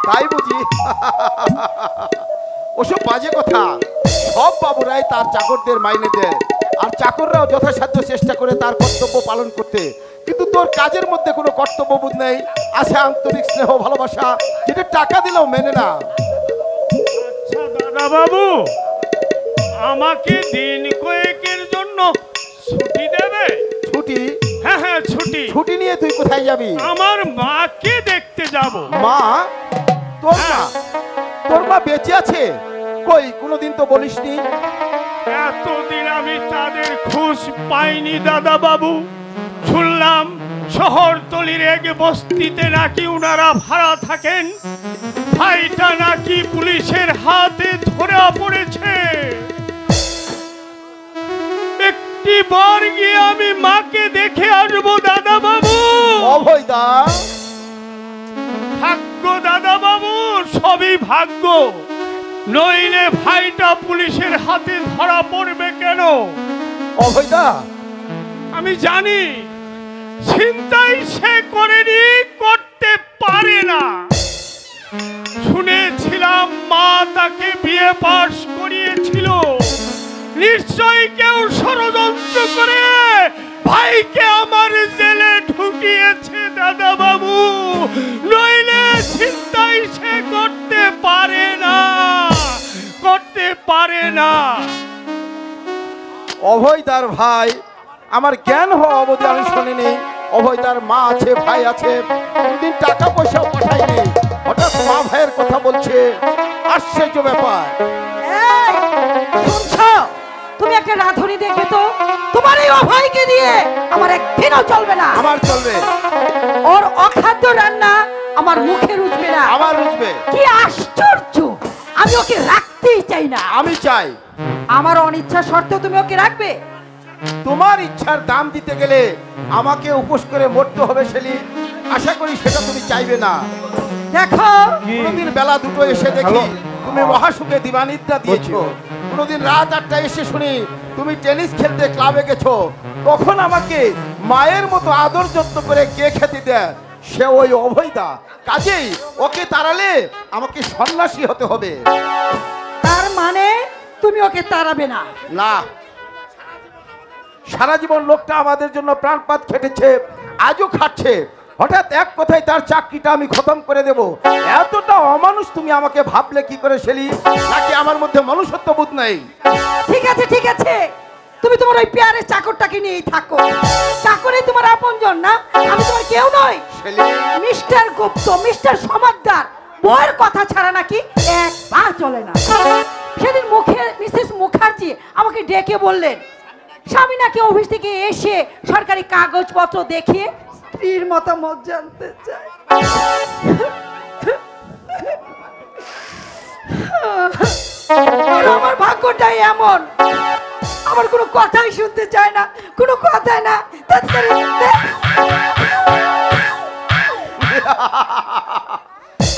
তাই বুঝি? ওসব বাজে কথা। সব বাবুরাই তার চাকরদের মাইনে দেয়, আর চাকররাও যথাসাধ্য চেষ্টা করে তার কর্তব্য পালন করতে। কিন্তু তোর কাজের মধ্যে কোনো কর্তব্যবোধ নেই, আছে আন্তরিক স্নেহ ভালোবাসা, যেটা টাকা দিলেও মেনে না। আচ্ছা দাদা বাবু, আমাকে দিন কয়েকের জন্য ছুটি দেবে? ছুটি? হ্যাঁ হ্যাঁ ছুটি। ছুটি নিয়ে তুই কোথায় যাবি? আমার মাকে দেখতে যাব। মা? তোর মা? তোর মা বেঁচে আছে? কই, কোনোদিন তো বলিসনি। এতদিন আমি তাদের খোঁজ পাইনি দাদা বাবু। শুনলাম শহরতলির এক বস্তিতে নাকি উনারা ভাড়া থাকেন, ভাইটা নাকি পুলিশের হাতে ধরা পড়েছে। একটি বার গিয়ে আমি মাকে দেখে আসবো দাদা বাবু। অভয়দা? ভাগ্য দাদা বাবু, সবই ভাগ্য, নইলে ভাইটা পুলিশের হাতে ধরা পড়বে কেন? অভয়দা? আমি জানি চিন্তাই সে করেনি, করতে পারে না। শুনেছিলাম মা তাকে বিয়ে পাশ করিয়েছিল। নিশ্চয়ই কেউ ষড়যন্ত্র করে ভাইকে আমার জেলে ঢুকিয়েছে দাদা বাবু, নইলে চিন্তাই সে করতে পারে না, করতে পারে না। অভয়দার ভাই, আমার জ্ঞান হওয়া অবধি আমি শুনিনি অভয়দার মা আছে, ভাই আছে। কোনদিন টাকা পয়সাও পাঠায়নি, হঠাৎ মা ভাইয়ের কথা বলছে। আশ্চর্য ব্যাপার। শুনছো? তুমি একটা রাধুনি দেখবে তো, তোমার এই অভয়কে দিয়ে আমার একদিনও চলবে না। আমার চলবে? ওর অখাদ্য রান্না আমার মুখে রুচবে না। আমার রুচবে? কি আশ্চর্য! আমি ওকে রাখতেই চাই না। আমি চাই। আমার অনিচ্ছা সত্ত্বেও তুমি ওকে রাখবে? তোমার ইচ্ছার দাম দিতে গেলে আমাকে উপোস করে মরতে হবে শেলি। আশা করি সেটা তুমি চাইবে না। দেখো, কোনোদিন বেলা দুটো এসে দেখি তুমি মহাসুখে দিবানিদ্রা দিয়েছো, কোনোদিন রাত 8টায় এসে শুনি তুমি টেনিস খেলতে ক্লাবে গেছো। তখন আমাকে মায়ের মতো আদর যত্ন করে কে খেতে দেয়? সে ওই অভয়দা। কাজেই ওকে তাড়ালে আমাকে সন্ন্যাসী হতে হবে। তার মানে তুমি ওকে তাড়াবে না? না, সারা জীবন লোকটা আমাদের জন্য প্রাণপাত খেটেছে, আজও খাচ্ছে। হঠাৎ এক কথায় তার চাকরিটা আমি খতম করে দেব, এতটা অমানুষ তুমি আমাকে ভাবলে কি করে শেলি? নাকি আমার মধ্যে মনুষ্যত্ব বোধ নাই? ঠিক আছে ঠিক আছে, তুমি তোমার ওই পেয়ারের চাকরটাকে নিয়েই থাকো। চাকরই তোমার আপনজন না? আমি তোমার কেউ নই। মিস্টার গুপ্ত, মিস্টার সমাদদার, বউয়ের কথা ছাড়া নাকি একবার চলে না। সেদিন মিসেস মুখার্জি আমাকে ডেকে বললেন স্বামী নাকি অফিস থেকে এসে সরকারি কাগজপত্র দেখিয়ে স্ত্রীর মতামত জানতে চায়। আমার ভাগ্যটাই এমন, আমার কোনো কথাই শুনতে চায় না, কোনো কথাই না।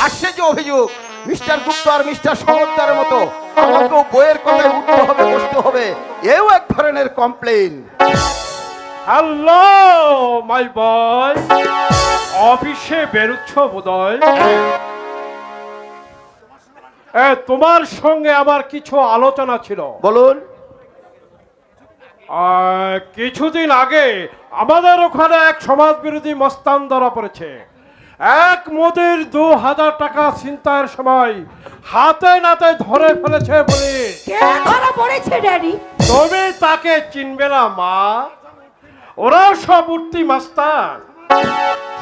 আশ্চর্য অভিযোগ। মিস্টার গুপ্ত আর মিস্টার সমাদদারের মতো আমাকেও বইয়ের কথায় উঠতে হবে, বসতে হবে, এও এক ধরনের কমপ্লেইন। হ্যালো মাই বয়, অফিসে বেরোচ্ছ বোধহয়? তোমার সঙ্গে আমার কিছু আলোচনা ছিল। বলুন। কিছুদিন আগে আমাদের ওখানে এক সমাজ বিরোধী মস্তান ধরা পড়েছে। এক মোদির 2000 টাকা ছিনতাইয়ের সময় হাতে নাতে ধরে ফেলেছে বলে। কে ধরা পড়েছে ড্যাডি? তুমি তাকে চিনবে না মা, ওরা সব উঠতি মাস্তান,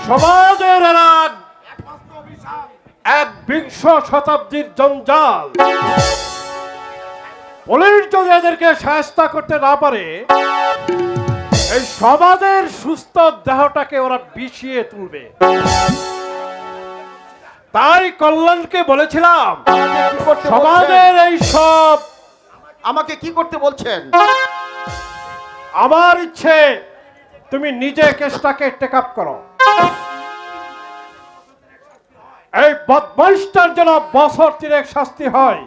সমাজের এক 20 শতাব্দীর জঞ্জাল। পুলিশ যদি এদেরকে শায়েস্তা করতে না পারে, এই সমাজের সুস্থ দেহটাকে ওরা বিষিয়ে তুলবে। তাই কল্যাণকে বলেছিলাম সমাজের এই সব। আমাকে কি করতে বলছেন? আমার ইচ্ছে তুমি নিজে কেসটাকে টেক আপ করো। এই বদমাইশটার যেন বছর 3 শাস্তি হয়।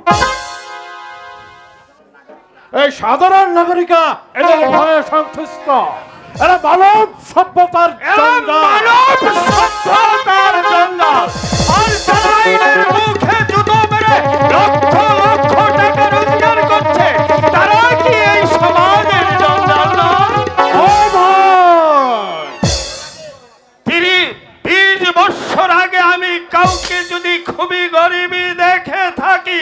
এই সাধারণ নাগরিকরা এদের ভয়ে সন্তুষ্ট। এরা মানব সভ্যতার জঞ্জাল। কাউকে যদি খুবই গরিবই দেখে থাকি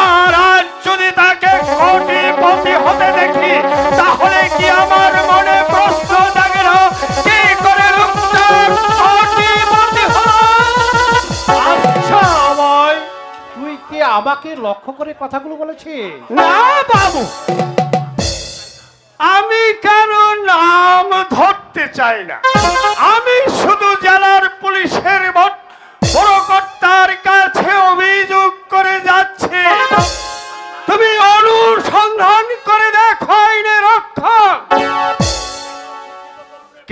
আর আজ যদি তাকে কোটিপতি হতে দেখি, তাহলে কি আমার মনে প্রশ্ন জাগে না, কি করে লোকটা কোটিপতি হলো? আচ্ছা আমায়, তুই কি আমাকে লক্ষ্য করে কথাগুলো বলেছিস? না বাবু, আমি কারো নাম ধরতে চাই না। আমি শুধু জেলার পুলিশের বড় কর্তার কাছে অভিযোগ করে যাচ্ছি। তুমি অনুসন্ধান করে দেখো আইনের রক্ষক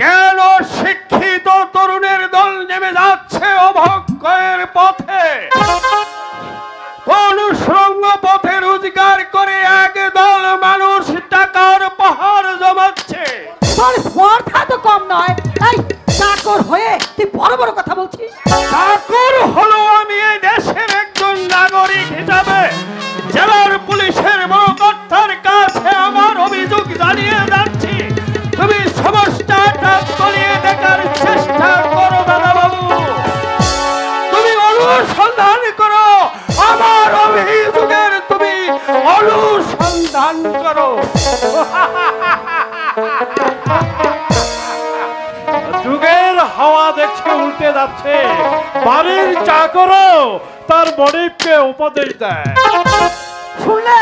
কেন শিক্ষিত তরুণের দল নেমে যাচ্ছে অভক্ষয়ের পথে। কোন সুড়ঙ্গ পথে রোজগার করে একদল মানুষ টাকার পাহাড় জমাচ্ছে। তোর স্পর্ধা তো কম নয়, এই চাকর হয়ে তুই বড় বড় কথা বলছিস। চাকর হলো আমি এই দেশের একজন নাগরিক হিসাবে জেলার পুলিশের বড় কর্তার কাছে আমার অভিযোগ জানিয়ে যাচ্ছি। তুমি সমস্যাটা তলিয়ে দেখার চেষ্টা করো দাদা বাবু, তুমি অনুসন্ধান করো আমার অভিযোগের, তুমি অনুসন্ধান করো। যুগের হাওয়া দেখছে উল্টে যাচ্ছে, বাড়ির চাকরও তার মনিবকে উপদেশ দেয়। শুনলে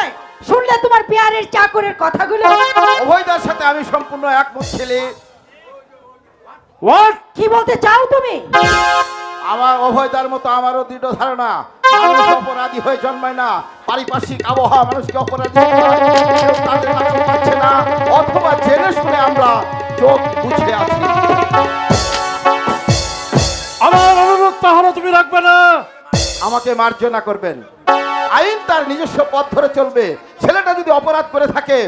শুনলে তোমার পেয়ারের চাকরের কথাগুলো? অভয়দার সাথে আমি সম্পূর্ণ একমত ছেলে। হোয়াট? কি বলতে চাও তুমি? আমার অভয়দার মতো আমারও দৃঢ় ধারণা, মানুষ অপরাধী হয়ে জন্মায় না, পারিপার্শ্বিক আবহাওয়া মানুষকে অপরাধী বানায়। কেউ তাদের কাছে পাচ্ছে না, অথবা জেনে শুনে আমরা চোখ বুঝে আছি। আমার অনুরোধ তাহলে তুমি রাখবে না? আমাকে মার্জনা করবেন। আইন তার নিজস্ব পথ ধরে চলবে। ছেলেটা যদি অপরাধ করে থাকে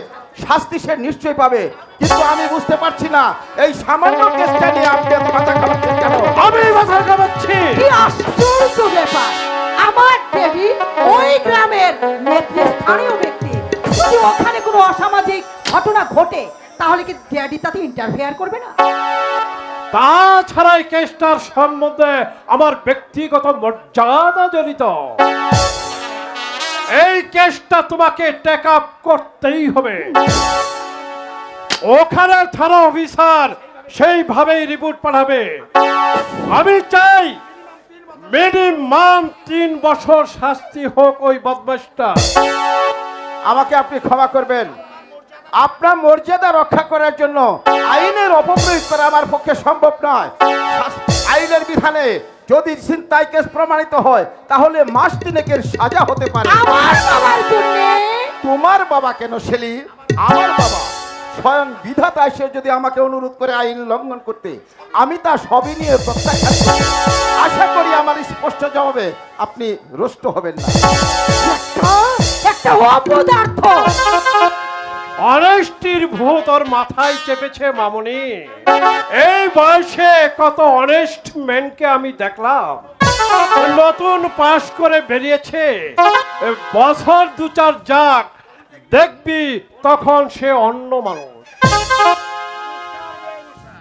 শাস্তি সে নিশ্চয়ই পাবে, কিন্তু আমি বুঝতে পারছি না এই সামান্য কেসটা নিয়ে আপনি এত মাথা খাওয়াচ্ছেন কেন? আমি মাথা কামাচ্ছি? কি আশ্চর্য ব্যাপার! আমার দেবী ওই গ্রামের নেতৃস্থানীয় ব্যক্তি, যদি ওখানে কোনো অসামাজিক ঘটনা ঘটে তাহলে কি ড্যাডি তাতে ইন্টারফেয়ার করবে না? তাছাড়া এই কেসটার সম্বন্ধে আমার ব্যক্তিগত মর্যাদা জড়িত। এই কেসটা তোমাকে টেক আপ করতেই হবে। ওখানে থানা অফিসার সেইভাবেই রিপোর্ট পাঠাবে। আমি চাই মিনিমাম 3 বছর শাস্তি হোক ওই বদমাশটা। আমাকে আপনি ক্ষমা করবেন, আপনার মর্যাদা রক্ষা করার জন্য আইনের অপপ্রয়োগ করা আমার পক্ষে সম্ভব নয়। আইনের বিধানে যদি ছিনতাই কেস প্রমাণিত হয় তাহলে মাস 3 সাজা হতে পারে। আমার বাবার জন্য? তোমার বাবা কেন শেলি? আমার বাবা স্বয়ং বিধাতা এসে যদি আমাকে অনুরোধ করে আইন লঙ্ঘন করতে, আমি তা সবই নিয়ে প্রত্যাখ্যান করি। আশা করি আমার স্পষ্ট জবাবে আপনি রুষ্ট হবেন না। একটা অপদার্থ! অনেস্টির ভূত ওর মাথায় চেপেছে মামুনি। এই বয়সে কত অনেস্ট ম্যানকে আমি দেখলাম, নতুন পাশ করে বেরিয়েছে। বছর 2-4 যাক, দেখবি তখন সে অন্য মানুষ।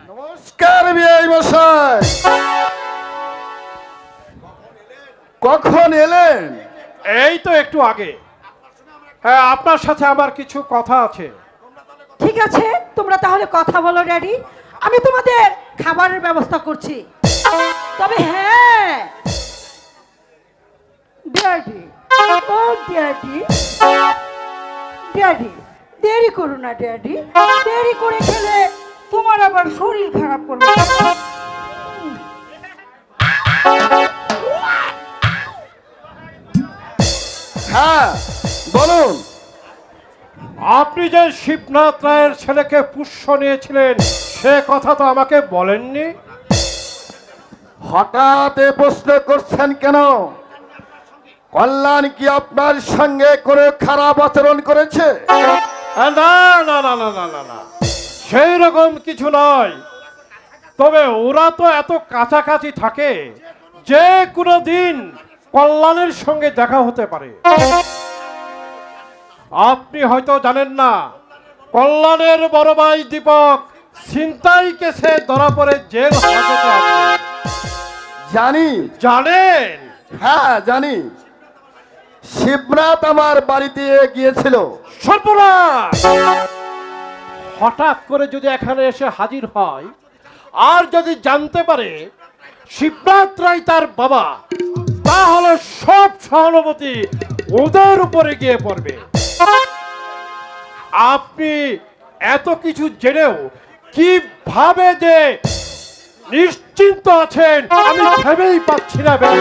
নমস্কার বিআই মশাই, কখন এলেন? এই তো একটু আগে। হ্যাঁ, আপনার সাথে আমার কিছু কথা আছে। ঠিক আছে, তোমরা তাহলে কথা বলো ড্যাডি, আমি তোমাদের খাবারের ব্যবস্থা করছি। তবে হ্যাঁ ড্যাডি, ও ড্যাডি, ড্যাডি দেরি করো না ড্যাডি, দেরি করে খেলে তোমার আবার শরীর খারাপ করবে। হ্যাঁ বলুন। আপনি যে শিবনাথ রায়ের ছেলেকে পুষ্য নিয়েছিলেন সে কথা তো আমাকে বলেননি। হঠাৎ এ প্রশ্ন করছেন কেন? কল্যাণ কি আপনার সঙ্গে কোনো খারাপ আচরণ করেছে? না না না না না না না, সেই রকম কিছু নয়। তবে ওরা তো এত কাছাকাছি থাকে, যে কোনো দিন কল্যাণের সঙ্গে দেখা হতে পারে। আপনি হয়তো জানেন না, কল্যাণের বড় ভাই দীপক ছিনতাই কেসে ধরা পড়ে জেল হাজতে আছে। জানি। জানেন? হ্যাঁ জানি, শিবনাথ আমার বাড়িতে গিয়েছিল। সর্বনাশ! হঠাৎ করে যদি এখানে এসে হাজির হয় আর যদি জানতে পারে শিবনাথ রায় তার বাবা, তাহলে সব সহানুভূতি ওদের উপরে গিয়ে পড়বে। আপনি এত কিছু জেনেও কিভাবে যে নিশ্চিন্ত আছেন আমি ভেবেই পাচ্ছি না। ভাই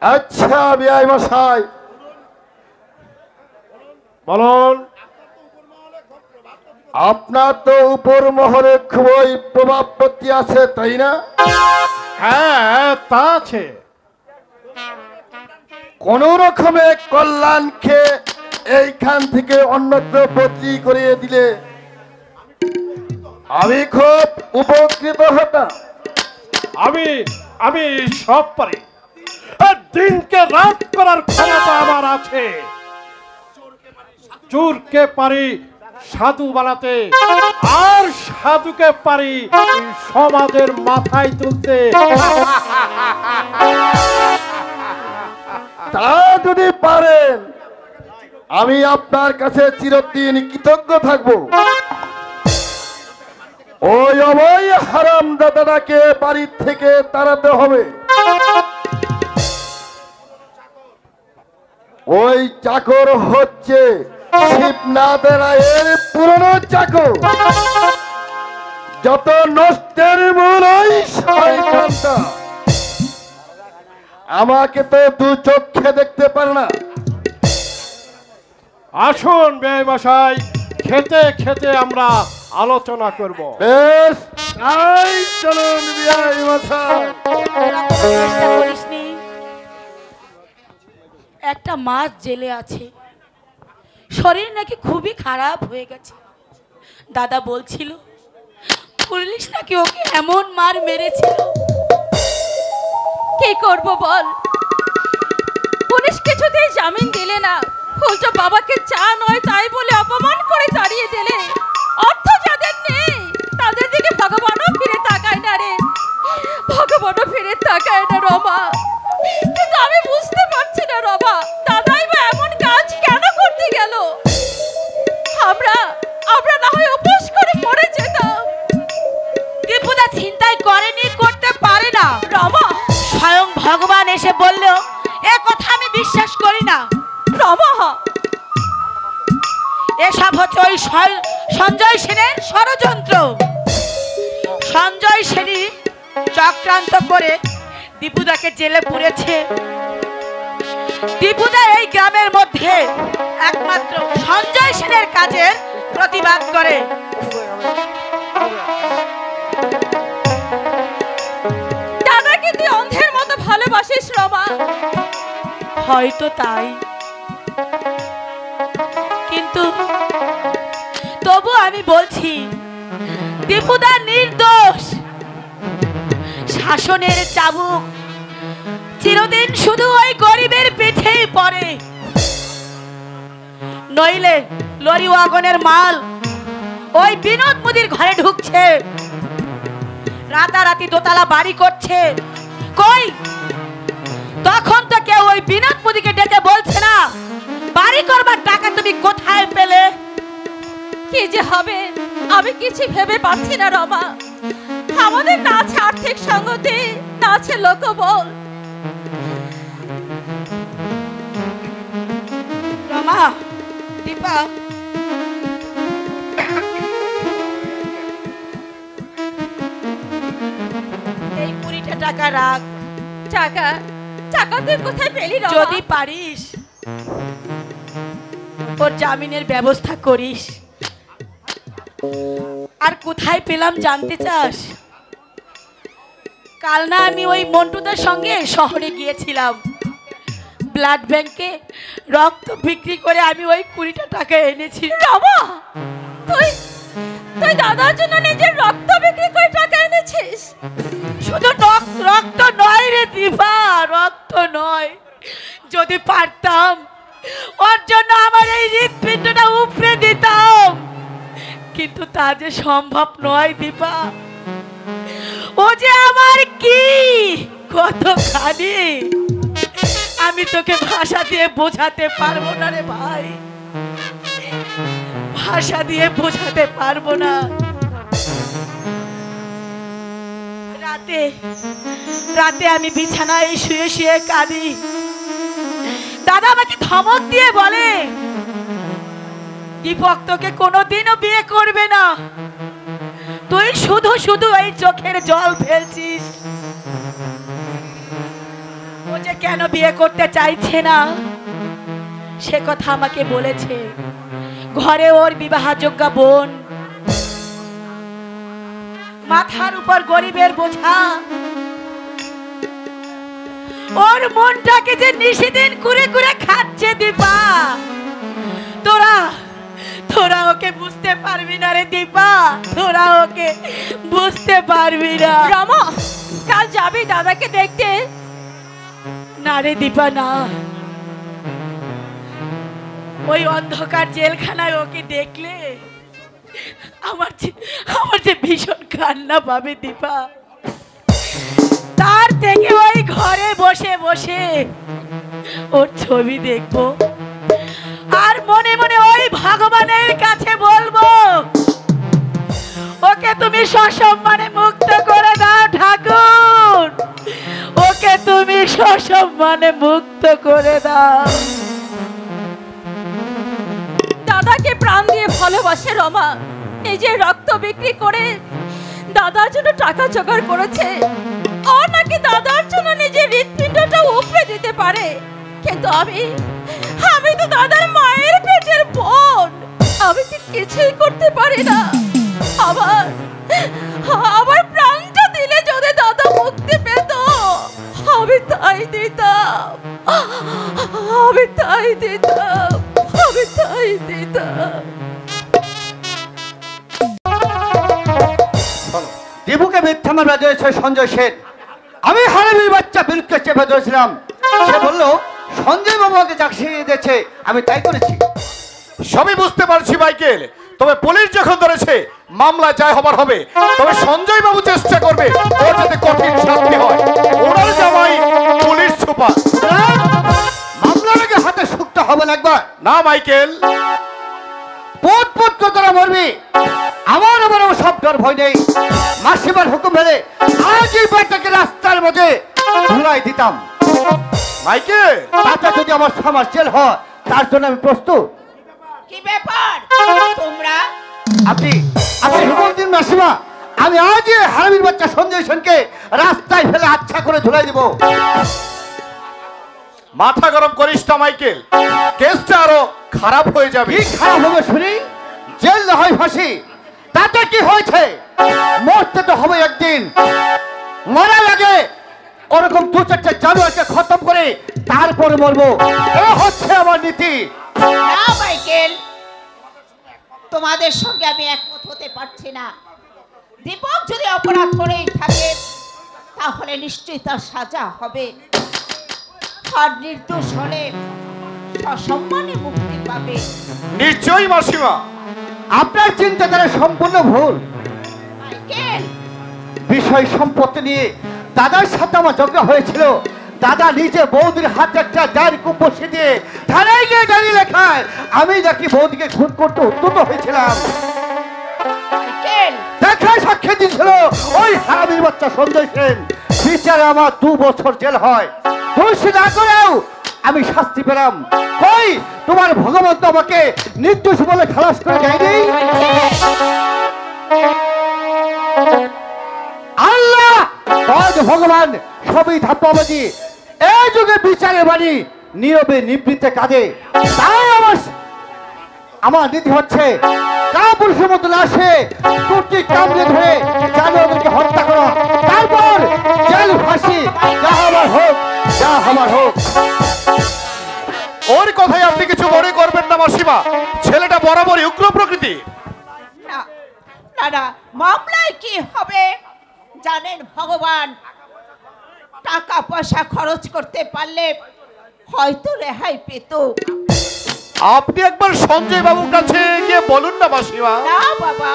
আচ্ছা বিআই মশাই, বলুন। আপনার তো উপর মহলে খুবই প্রভাবপত্তি আছে, তাই না? হ্যাঁ, তা আছে। কোন রকমে কল্যাণকে এইখান থেকে অন্যত্র বদলি করিয়ে দিলে আমি খুব উপকৃত হতাম। আমি সব পারি, আর দিনকে রাত করার ক্ষমতা আমার আছে। চোরকে পারি সাধু বানাতে, আর সাধুকে পারি সমাজের মাথায় তুলতে। তা যদি পারেন আমি আপনার কাছে চিরদিন কৃতজ্ঞ থাকব। ওই অবৈ হারাম দাদাটাকে বাড়ির থেকে তাড়াতে হবে। ওই চাকর হচ্ছে শিবনাথ রায়ের পুরনো চাকর। যত নষ্টের মূল ওই শয়তানটা। আমাকে তো দু চোখে দেখতে পারে না। আসুন বেশ মশাই, খেতে খেতে আমরা আলোচনা করব। বেশ, তাই চলুন বিআই মশাই। চেষ্টা করিসনি। একটা মাস জেলে আছে, শরীর নাকি খুবই খারাপ হয়ে গেছে। দাদা বলছিল পুলিশ নাকি ওকে এমন মার মেরেছিল। কি করব বল, পুলিশ কিছুতেই জামিন দিলে না, উল্টো বাবাকে চা নয় তাই বলে অপমান করে তাড়িয়ে দিলে। অর্থ যাদের নেই তাদের দিকে ভগবানও ফিরে তাকায় না রে, ভগবানও ফিরে তাকায় না রমা। কিন্তু আমি বুঝতে পারছি না রমা, দাদাই বা এমন কাজ কেন করতে গেল? আমরা না হয় উপোস করে মরে যেতাম। দীপুদা চিন্তাই করেনি, করতে পারে না রমা। স্বয়ং ভগবান এসে বলল এ কথা আমি বিশ্বাস করি না। রমা, এসব হচ্ছে ওই সঞ্জয় সেনের ষড়যন্ত্র। সঞ্জয় সেনই চক্রান্ত করে দীপুদাকে জেলে পুরেছে। দীপুদা এই গ্রামের মধ্যে একমাত্র সঞ্জয় সেনের কাজের প্রতিবাদ করে। দাদাকে তুই অন্ধের মতো ভালোবাসিস রমা। হয়তো তাই, কিন্তু তবু আমি বলছি দীপুদা নির্দোষ। শাসনের চাবুক চিরদিন শুধু ওই গরিবের পিঠেই পড়ে। নইলে লরি ওয়াগনের মাল ওই বিনোদ মুদির ঘরে ঢুকছে, রাতারাতি দোতলা বাড়ি করছে। কই তখন তো কেউ ওই বিনোদ মুদিকে ডেকে বলছে না বাড়ি করবার টাকা তুমি কোথায় পেলে? কি যে হবে আমি কিছু ভেবে পাচ্ছি না রমা। আমাদের না আছে আর্থিক সংগতি, না আছে লোকবল। রমা, দীপা, এই 20টা টাকা রাখ। টাকা টাকা তুই কোথায় পেলি রমা? যদি পারিস ওর জামিনের ব্যবস্থা করিস। আর কোথায় পেলাম জানতে চাস? কাল না আমি ওই মন্টুদার সঙ্গে শহরে গিয়েছিলাম, ব্লাড ব্যাংকে রক্ত বিক্রি করে আমি ওই 20টা টাকা এনেছি। রমা, তুই তুই দাদার জন্য নিজের রক্ত বিক্রি করে টাকা এনেছিস? শুধু রক্ত নয় রে দীপা, রক্ত নয়। যদি পারতাম ওর জন্য আমার এই হৃৎপিণ্ডটা উপড়ে দিতাম, কিন্তু তা যে সম্ভব নয় দীপা। ও যে আমার আমার কি কতখানি আমি তোকে ভাষা দিয়ে বোঝাতে পারবো না রে ভাই, ভাষা দিয়ে বোঝাতে পারবো না। রাতে রাতে আমি বিছানায় শুয়ে শুয়ে কাঁদি। দাদা আমাকে ধমক দিয়ে বলে, দীপক তোকে কোনোদিনও বিয়ে করবে না, তুই শুধু শুধু এই চোখের জল ফেলছিস। ও যে কেন বিয়ে করতে চাইছে না সে কথা আমাকে বলেছে। ঘরে ওর বিবাহযোগ্য বোন, মাথার উপর গরিবের বোঝা, ওর মনটাকে যে নিশিদিন কুরে কুরে খাচ্ছে দীপা। তোরা তোরা ওকে বুঝতে পারবি না রে দীপা, তোরা ওকে বুঝতে পারবি না। রমা, কাল যাবি দাদাকে দেখতে? না রে দীপা না, ওই অন্ধকার জেলখানায় ওকে দেখলে আমার যে ভীষণ কান্না পাবে দীপা। তার থেকে ওই ঘরে বসে বসে ওর ছবি দেখবো আর মনে মনে ওই ভগবানের কাছে বলবো, ওকে তুমি সসম্মানে মুক্ত করে দাও ঠাকুর, ওকে তুমি সসম্মানে মুক্ত করে দাও। দাদাকে প্রাণ দিয়ে ভালোবাসে রমা, নিজের রক্ত বিক্রি করে দাদার জন্য টাকা জোগাড় করেছে। ও নাকি দাদার জন্য নিজের হৃৎপিণ্ডটা উপড়ে দিতে পারে, কিন্তু আমি তো দাদার মায়ের পেটের বোন, আমি কি কিছুই করতে পারি না। আবার প্রাণটা দিলে যদি দাদা মুক্তি পেত, আমি তাই দিতাম, আমি তাই দিতাম, আমি তাই দিতাম। দীপুকে মিথ্যা মামলা দিয়েছে সঞ্জয় সেন। আমি হারামির বাচ্চা বিলুকে চেপে ধরেছিলাম, সে বললো সঞ্জয় বাবু আমাকে চাকরি দিয়েছে, আমি তাই করেছি। সবই বুঝতে পারছি মাইকেল, তবে পুলিশ যখন ধরেছে মামলা যাই হবার হবে, তবে সঞ্জয় বাবু চেষ্টা করবে ওর যাতে কঠিন শাস্তি হয়। ওনার জামাই পুলিশ সুপার। মামলার আগে হাতে শুকতে হবে না একবার? না মাইকেল, পট পট কতটা মরবি, আমার সব ডর ভয় নেই। মাসিমার হুকুম মেলে আজ এই বাড়িটাকে রাস্তার মধ্যে ধুলাই দিতাম। মাইকেল, তাতে যদি আমার সমাজ জেল হয় তার জন্য আমি প্রস্তুত। কি ব্যাপার তোমরা? আপনি আপনি হুকুম দিন মাসিমা, আমি আজ হারামির বাচ্চা সঞ্জয় সেনকে রাস্তায় ফেলে আচ্ছা করে ধুলাই দিব। মাথা গরম করিস না মাইকেল, কেসটা আরো খারাপ হয়ে যাবে। কি খারাপ হবে শুনি? জেল না হয় ফাঁসি, তাতে কি হয়েছে? মরতে তো হবে একদিন, মরার আগে ওরকম দু চারটে জানোয়ারকে খতম করে তারপরে মরবো, এ হচ্ছে আমার নীতি। না মাইকেল, তোমাদের সঙ্গে আমি একমত হতে পারছি না। দীপক যদি অপরাধ করেই থাকে তাহলে নিশ্চয়ই তার সাজা হবে, আর নির্দোষ হলে সসম্মানে মুক্তি পাবে। নিশ্চয়ই মাসিমা, আপনার চিন্তাধারা সম্পূর্ণ ভুল। মাইকেল, বিষয় সম্পত্তি নিয়ে দাদার সাথে আমার ঝগড়া হয়েছিল। দাদা নিজে বৌদির হাতে একটা ডায়েরি বসে দিয়ে থানায় গিয়ে ডায়েরি লেখায় আমি নাকি বৌদিকে খুন করতে উদ্যত হয়েছিলাম। মাইকেল, দেখায় সাক্ষী দিয়েছিল ওই হারামির বাচ্চা সঞ্জয় সেন। বিচারে আমার 2 বছর জেল হয়, দোষী না করেও আমি শাস্তি পেলাম। কই তোমার ভগবান তো আমাকে নির্দোষ বলে খালাস করে দেয়নি। আল্লাহ ভগবান সবই ধাপ্পাবাজি, এই যুগে বিচারে বাণী নীরবে নিবৃত্তে কাঁদে। তাই আমার নীতি হচ্ছে কাপুরুষের মতো লাশে টুটি কামড়ে ধরে জানোয়ারদেরকে হত্যা করা, তারপর জেল ফাঁসি, যা আমার হোক, যা আমার হোক। ওর কথাই আপনি কিছু মনে করবেন না মাসিমা, ছেলেটা বরাবরই উগ্র প্রকৃতি। না না না, মামলায় কি হবে জানেন ভগবান? টাকা পয়সা খরচ করতে পারলে হয়তো রেহাই পেত। আপনি একবার সঞ্জয় বাবুর কাছে গিয়ে বলুন না মাসিমা। না বাবা,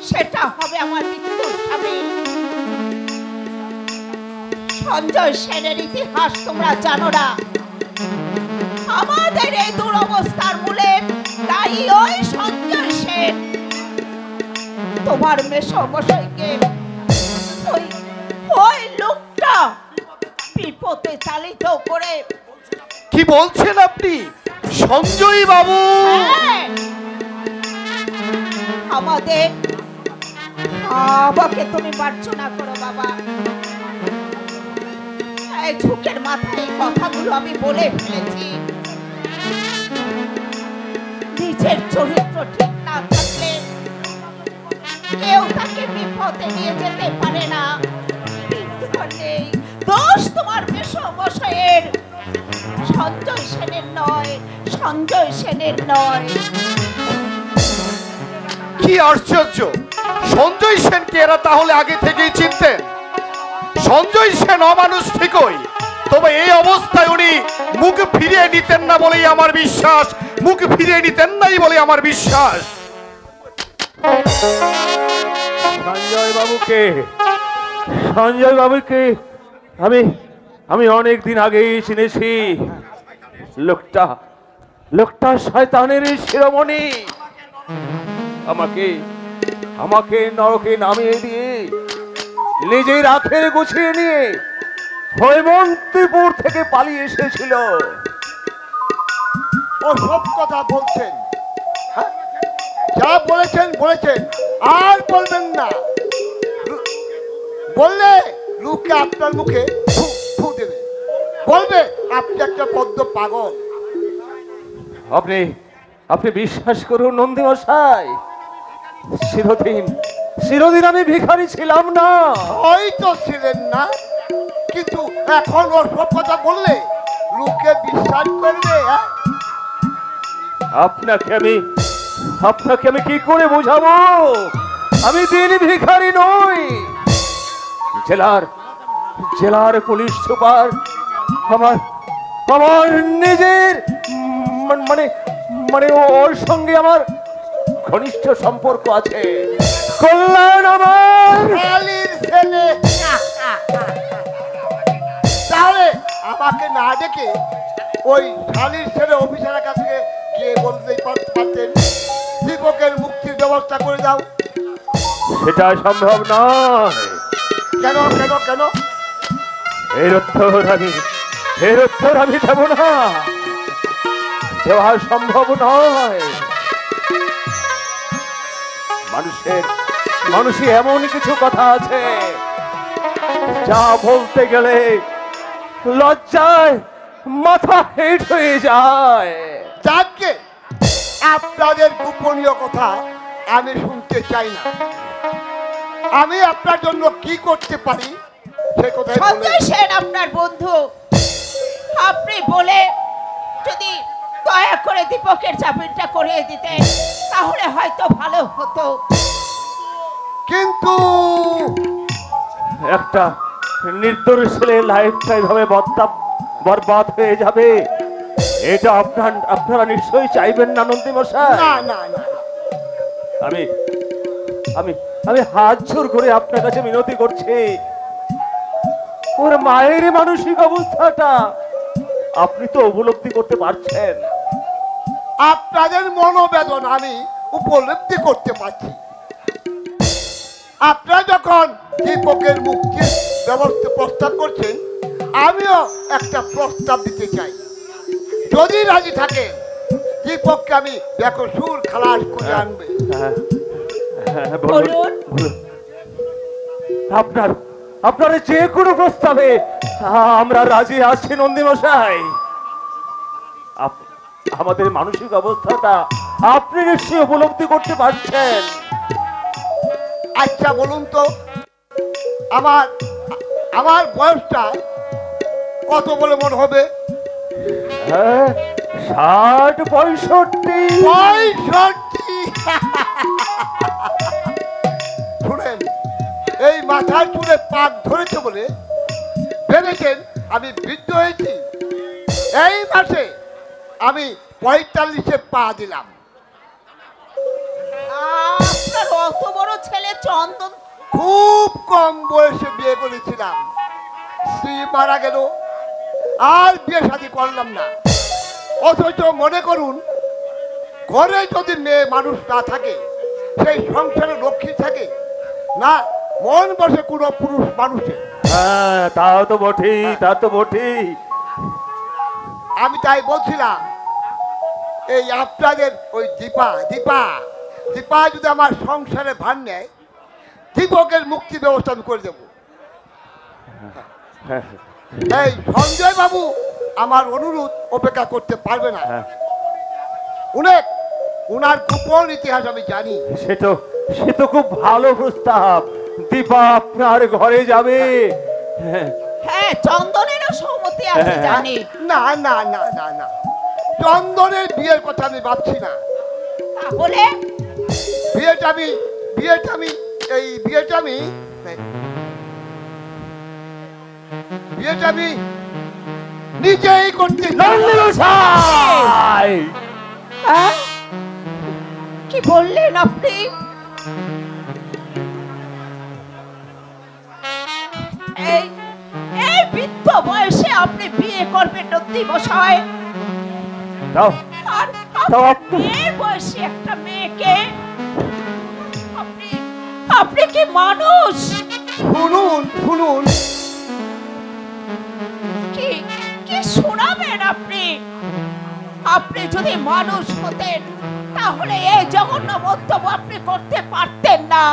সেটা হবে আমার পিতা সঞ্জয় সেনের ইতিহাস তোমরা জানো না। আমাদের এই দুরবস্থার মূলে দায়ী ওই সঞ্জয় সেন। তোমার মেসমশাইকে ওই ওই লোকটা বিপদে চালিত করে। কি বলছেন আপনি সঞ্জয় বাবু? হ্যাঁ, আমাদের বাবাকে তুমি মার্জনা করো বাবা। এই ঝুঁকের মাথায় এই কথাগুলো আমি বলে ফেলেছি। নিজের চরিত্র ঠিক না থাকলে কেউ তাকে বিপদে নিয়ে যেতে পারে না। দোষ তোমার মেসমশাইয়ের, সঞ্জয় সেনের নয়, সঞ্জয় সেনের নয়। কি আশ্চর্য! সঞ্জয় সেনকে এরা তাহলে আগে থেকেই চিনতেন। সঞ্জয় সেন অমানুষ ঠিকই, তবে এই অবস্থায় উনি মুখ ফিরিয়ে নিতেন না বলেই আমার বিশ্বাস। মুখ ফিরিয়ে নিতেন নাই বলে আমার বিশ্বাস। সঞ্জয় বাবুকে আমি অনেক দিন আগেই চিনেছি। লোকটা শয়তানের শিরোমণি। আমাকে নরকে নামিয়ে দিয়ে নিজের আখের গুছিয়ে নিয়ে হৈমন্তীপুর থেকে পালিয়ে এসেছিল। ও সব কথা বলছেন, হ্যাঁ? যা বলেছেন আর বলবেন না। বললে লোকে আপনার মুখে ফু দেবে, বলবে আপনি একটা বদ্ধ পাগল। আপনি বিশ্বাস করুন নন্দীমশাই, চিরদিন আমি ভিখারি ছিলাম না। হয়তো ছিলেন না, কিন্তু এখন ওর সব কথা বললে লোকে বিশ্বাস করবে। আপনাকে আমি কি করে বোঝাবো? আমি দিন ভিখারি নই। জেলার পুলিশ সুপার আমার নিজের মানে ওর সঙ্গে আমার ঘনিষ্ঠ সম্পর্ক আছে। কল্যাণ আমার ছেলে। তাহলে আমাকে না ডেকে ওই শালির ছেলে অফিসারের কাছে গিয়ে বলতেই পারতেন দীপকের মুক্তির ব্যবস্থা করে দাও। সেটা সম্ভব নয়। কেন কেন কেন? এর উত্তর আমি দেব না, দেওয়া সম্ভব নয়। মানুষের এমন কিছু কথা আছে যা বলতে গেলে লজ্জায় মাথা হেঁট হয়ে যায়। যাকে আপনাদের গোপনীয় কথা আমি শুনতে চাই না। আমি আপনার জন্য কি করতে পারি সে কথাই বলুন। সঞ্জয় সেন আপনার বন্ধু, আপনি বলে যদি দয়া করে দীপকের চাকরিটা করিয়ে দিতেন তাহলে হয়তো ভালো হতো। কিন্তু একটা নির্দোষ ছেলে লাইফটা এইভাবে বরবাদ হয়ে যাবে, এটা আপনারা নিশ্চয়ই চাইবেন না নন্দীমশাই। না না না, আমি হাত জোর করে আপনার কাছে মিনতি করছি। ওর মায়ের মানসিক অবস্থাটা আপনি তো উপলব্ধি করতে পারছেন। আপনাদের মনোবেদনা আমি উপলব্ধি করতে পারছি। আপনারা যখন দীপকের মুক্তির ব্যবস্থা প্রস্তাব করছেন, আমিও একটা প্রস্তাব দিতে চাই। যদি রাজি থাকেন দীপককে আমি বেকসুর খালাস করে আনবে। বলুন। আপনার যে কোনো প্রস্তাবে আমরা রাজি আছি নন্দীমশাই। আমাদের মানসিক অবস্থাটা আপনি নিশ্চয়ই উপলব্ধি করতে পারছেন। আচ্ছা বলুন তো, আমার বয়সটা কত বলে মনে হবে? 60-65। শুনেন, এই মাথার চুলে পাক ধরেছে বলে ভেবেছেন আমি বৃদ্ধ হয়েছি? এই মাসে আমি 45-এ পা দিলাম। আপনার অত বড় ছেলে চন্দন খুব কম বয়সে বিয়ে করেছিলাম। স্ত্রী মারা গেল, আর বিয়ে শাদী করলাম না। অথচ মনে করুন, ঘরে যদি মেয়ে মানুষ না থাকে, সেই সংসারে লক্ষ্মী থাকে না, মন বসে কোনো পুরুষ মানুষের। হ্যাঁ, তা তো বটেই, তা তো বটেই। আমি তাই বলছিলাম, এই আপনাদের ওই দীপা দীপা দীপা যদি আমার সংসারে ভার নেয়, দীপকের মুক্তি ব্যবস্থা আমি করে দেবো। এই সঞ্জয় বাবু আমার অনুরোধ উপেক্ষা করতে পারবে না। উনার গোপন ইতিহাস আমি জানি। সে তো খুব ভালো প্রস্তাব। দীপা আপনার ঘরে যাবে। হ্যাঁ, চন্দনেরও সম্মতি আছে জানি। না না না না না, চন্দনের বিয়ের কথা আমি ভাবছি না। তাহলে বিয়েটা আমি নিজেই করতে। হ্যাঁ? কি বললেন আপনি? এই বৃদ্ধ বয়সে আপনি বিয়ে করবেন নন্দী মশাই? আর মেয়ের বয়সী একটা মেয়েকে আপনি কি মানুষ? শুনুন, কি শোনাবেন আপনি? আপনি যদি মানুষ হতেন তাহলে এই জঘন্য মন্তব্য আপনি করতে পারতেন না।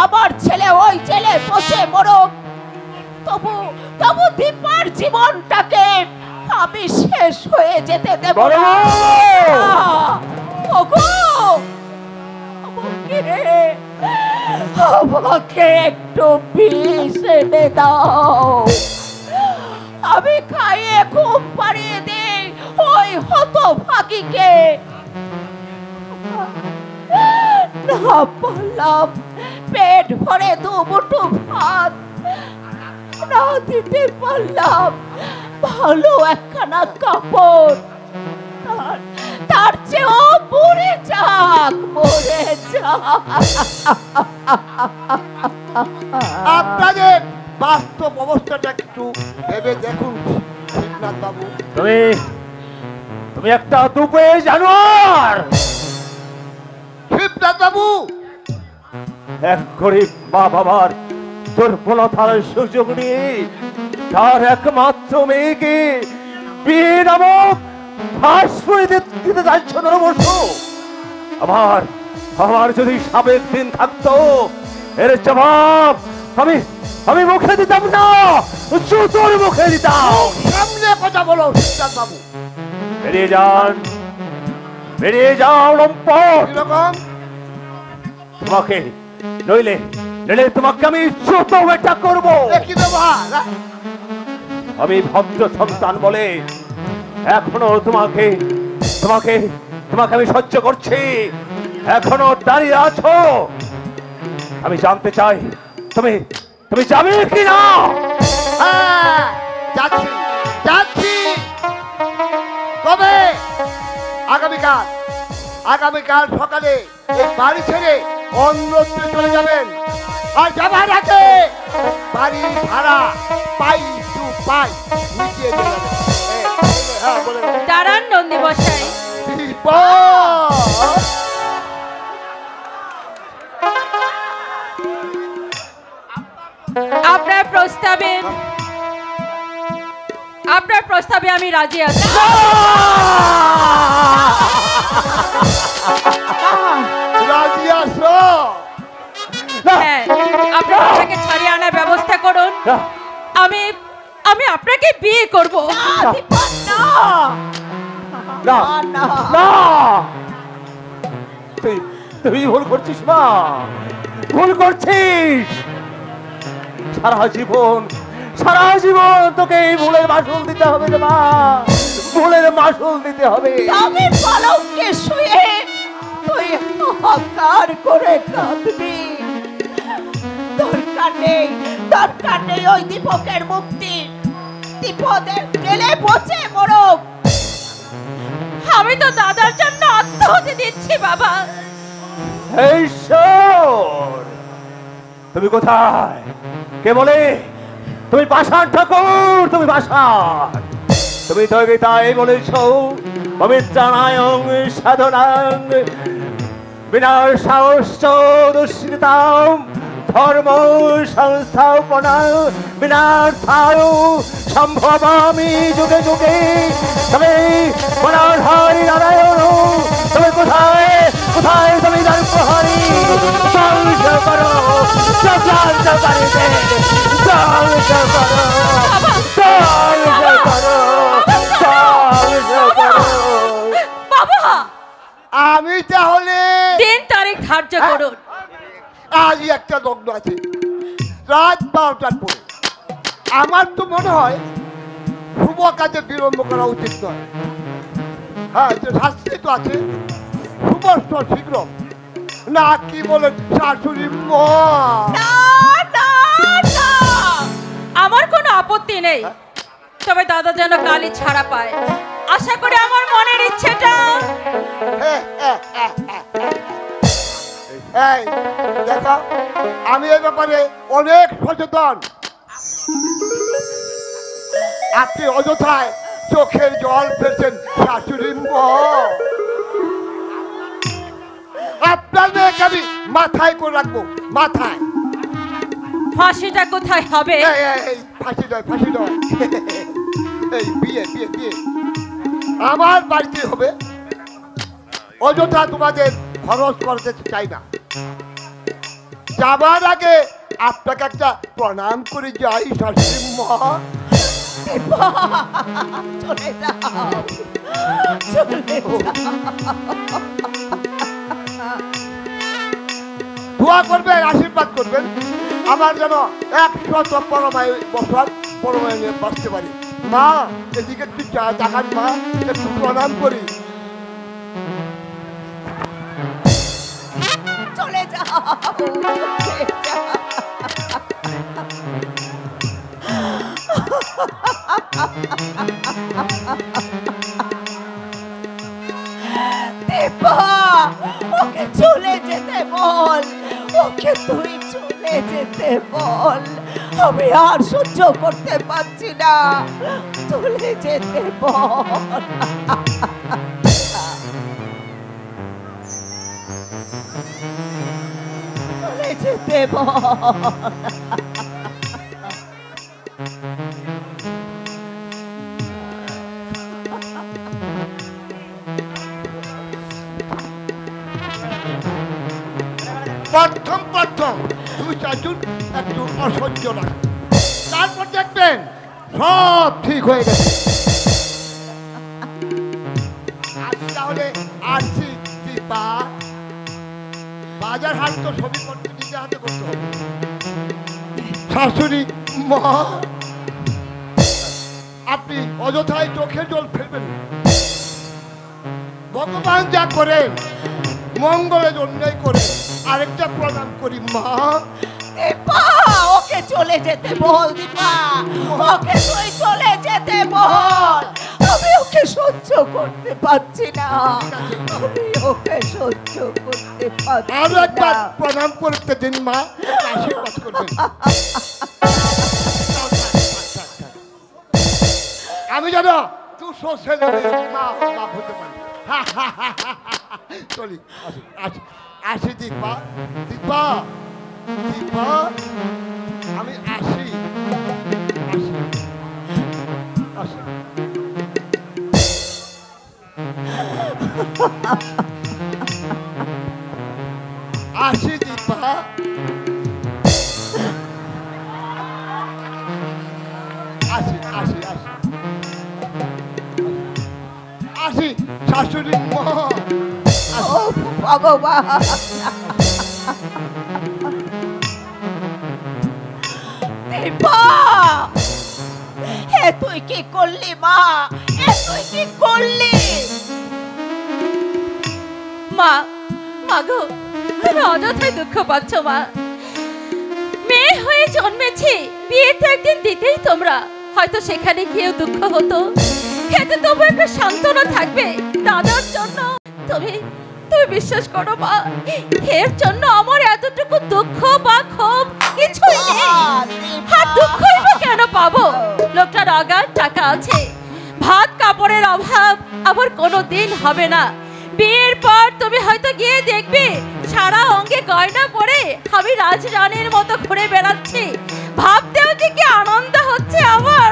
আমার ছেলে ওই ছেলে পচে মরক, তবু দীপার জীবনটাকে আমি শেষ হয়ে যেতে দেব না। আমাকে একটু বিষ এনে দাও, আমি খাইয়ে ঘুম পাড়িয়ে দিই ওই হতভাগীকে। না পারলাম পেট ভরে দুমুঠো ভাত, না দিতে পারলাম ভালো একখানা কাপড়, তার চেয়েও মরে যাক। আপনাদের বাস্তব অবস্থাটা একটু ভেবে দেখুন শিবনাথ বাবু। তুমি একটা দুপে জানোয়ার। শিবনাথ বাবু, এক গরিব মা বাবার দুর্বলতার সুযোগ নিয়ে তার একমাত্র মেয়েকে বিয়ে নামক ফাঁস করে দিতে যাচ্ছ না বসো। আমার যদি সাবেক দিন থাকতো, এর জবাব আমি মুখে দিতাম না, জুতোর মুখে দিতাম। সামনে কথা বলো শিবনাথ বাবু। বেরিয়ে যাও লম্পট। কিরকম? তোমাকে নইলে তোমাকে আমি জুতো বেটা করবো। আমি ভদ্র সন্তান বলে এখনো তোমাকে আমি সহ্য করছি, এখনো দাঁড়িয়ে আছো। আমি জানতে চাই তুমি যাবে কি না? যাচ্ছি। কবে? আগামীকাল সকালে এই বাড়ি ছেড়ে অন্যত্র চলে যাবেন। আর যাবার আগে বাড়ি ভাড়া পাই টু পাই মিটিয়ে দেবেন। দাঁড়ান নন্দী মশাই। আপনার প্রস্তাবে আমি রাজি আছি। রাজি আছো? হ্যাঁ, আপনি আপনাকে ছাড়িয়ে আনার ব্যবস্থা করুন। আমি আপনাকে বিয়ে করব। তুই ভুল করছিস মা, ভুল করছিস। সারা জীবন তোকে এই ভুলের মাসুল দিতে হবে রে মা, ভুলের মাসুল দিতে হবে। আমি পালঙ্কে শুয়ে তুই হাহাকার করে কাঁদবি। দরকার নেই ওই দীপকের মুক্তি। দীপদের জেলে পচে মরক। আমি তো দাদার জন্য আত্মহত্যা দিচ্ছি বাবা। তুমি কোথায়? কে বলে তুমি পাষাণ ঠাকুর? তুমি পাষাণ? তুমি তো গীতায় বলেছ পবিত্রানায়ং সাধনাং বিনাশাশ্চ দুষ্কৃতাম ধর্ম সংস্থাপনা বিনাশায় সম্ভবামি যুগে যুগে। তবে বনাধারী নারায়ণ তুমি কোথায়? কোথায় তুমি ধর্মহারি? ধ্বংস করো চক্রান্ত বাড়িতে, ধ্বংস করো, ধ্বংস করো, ধ্বংস করো। বাবা, আমি তাহলে দিন তারিখ ধার্য করুন। আজই একটা লগ্ন আছে রাত 12টার পরে। আমার তো মনে হয় শুভ কাজে বিলম্ব করা উচিত নয়। হ্যাঁ, যে শাস্তি তো আছে শুভস্থ শীঘ্র, না কি বলে শাশুড়ি মা? না, না, না। আমার কোনো আপত্তি নেই, তবে দাদা যেন কালই ছাড়া পায়। আশা করি আমার মনের ইচ্ছেটা। এই দেখো, আমি এই ব্যাপারে অনেক সচেতন। আপনি অযথায় চোখের জল ফেলছেন শাশুড়ি মা। আপনার মেয়েকে আমি মাথায় করে রাখবো, মাথায়। ফাঁসিটা কোথায় হবে? এই ফাঁসি নয়, ফাঁসি নয়, এই বিয়ে বিয়ে বিয়ে আমার বাড়িতে হবে। অযথা তোমাদের খরচ করতে চাই না। যাবার আগে আপনাকে একটা প্রণাম করে যাই শাশুড়ি মা। চলে যাও, চলে যাও। দোয়া করবেন, আশীর্বাদ করবেন আমার যেন 100 পরমায় বছর পরমায় নিয়ে বাঁচতে পারি। মা এদিকে একটু দেখান, মা একটু প্রণাম করি। চলে যাও, চলে যাও। দীপা, ওকে চলে যেতে বল, ওকে তুই চলে যেতে বল। আমি আর সহ্য করতে পারছি না, চলে যেতে বল। চলে যেতে বল। প্রথম দুই চারজন একটু অসহ্য না, তারপর দেখবেন সব ঠিক হয়ে গেছে। আজ তাহলে আসছি দীপা। বাজার হাট তো ছবি করতে নিজে হাতে করতে হবে। শাশুড়ি মা, আপনি অযথায় চোখের জল ফেলবেন। ভগবান যা করেন মঙ্গলের জন্যই করেন। আরেকটা প্রণাম করি মা। দীপা, ওকে চলে যেতে বল। দীপা, ওকে তুই চলে যেতে বল। আমি ওকে সহ্য করতে পারছি না, আমি ওকে সহ্য করতে পারছি না। আরো একবার প্রণাম করতে দিন মা, আশীর্বাদ করবেন। আমি জানো 200 ছেলে মা বাপ হতে পারি। চলি, আসি আসি আসি দীপা। দীপা, দীপা, আমি আসি আসি আসি। আসি দীপা। আসি আসি আসি আসি শাশুড়ি মা। ও ভগবান, দীপা, এ তুই কি করলি মা? এ তুই কি করলি? মা, মাগো, তুমি অযথাই দুঃখ পাচ্ছ মা। মেয়ে হয়ে জন্মেছি, বিয়ে তো একদিন দিতেই তোমরা। হয়তো সেখানে গিয়েও দুঃখ হতো, এতে তবু একটা সান্ত্বনা থাকবে দাদার জন্য। তুমি তুমি বিশ্বাস করো মা, এর জন্য আমার এতটুকু দুঃখ বা ক্ষোভ কিছুই নেই। আর দুঃখই বা কেন পাবো? লোকটার অগাধ টাকা আছে, ভাত কাপড়ের অভাব আবার কোনো দিন হবে না। বিয়ের পর তুমি হয়তো গিয়ে দেখবে সারা অঙ্গে গয়না পরে আমি রাজরানীর মতো ঘুরে বেড়াচ্ছি। ভাবতেও কি আনন্দ হচ্ছে আমার।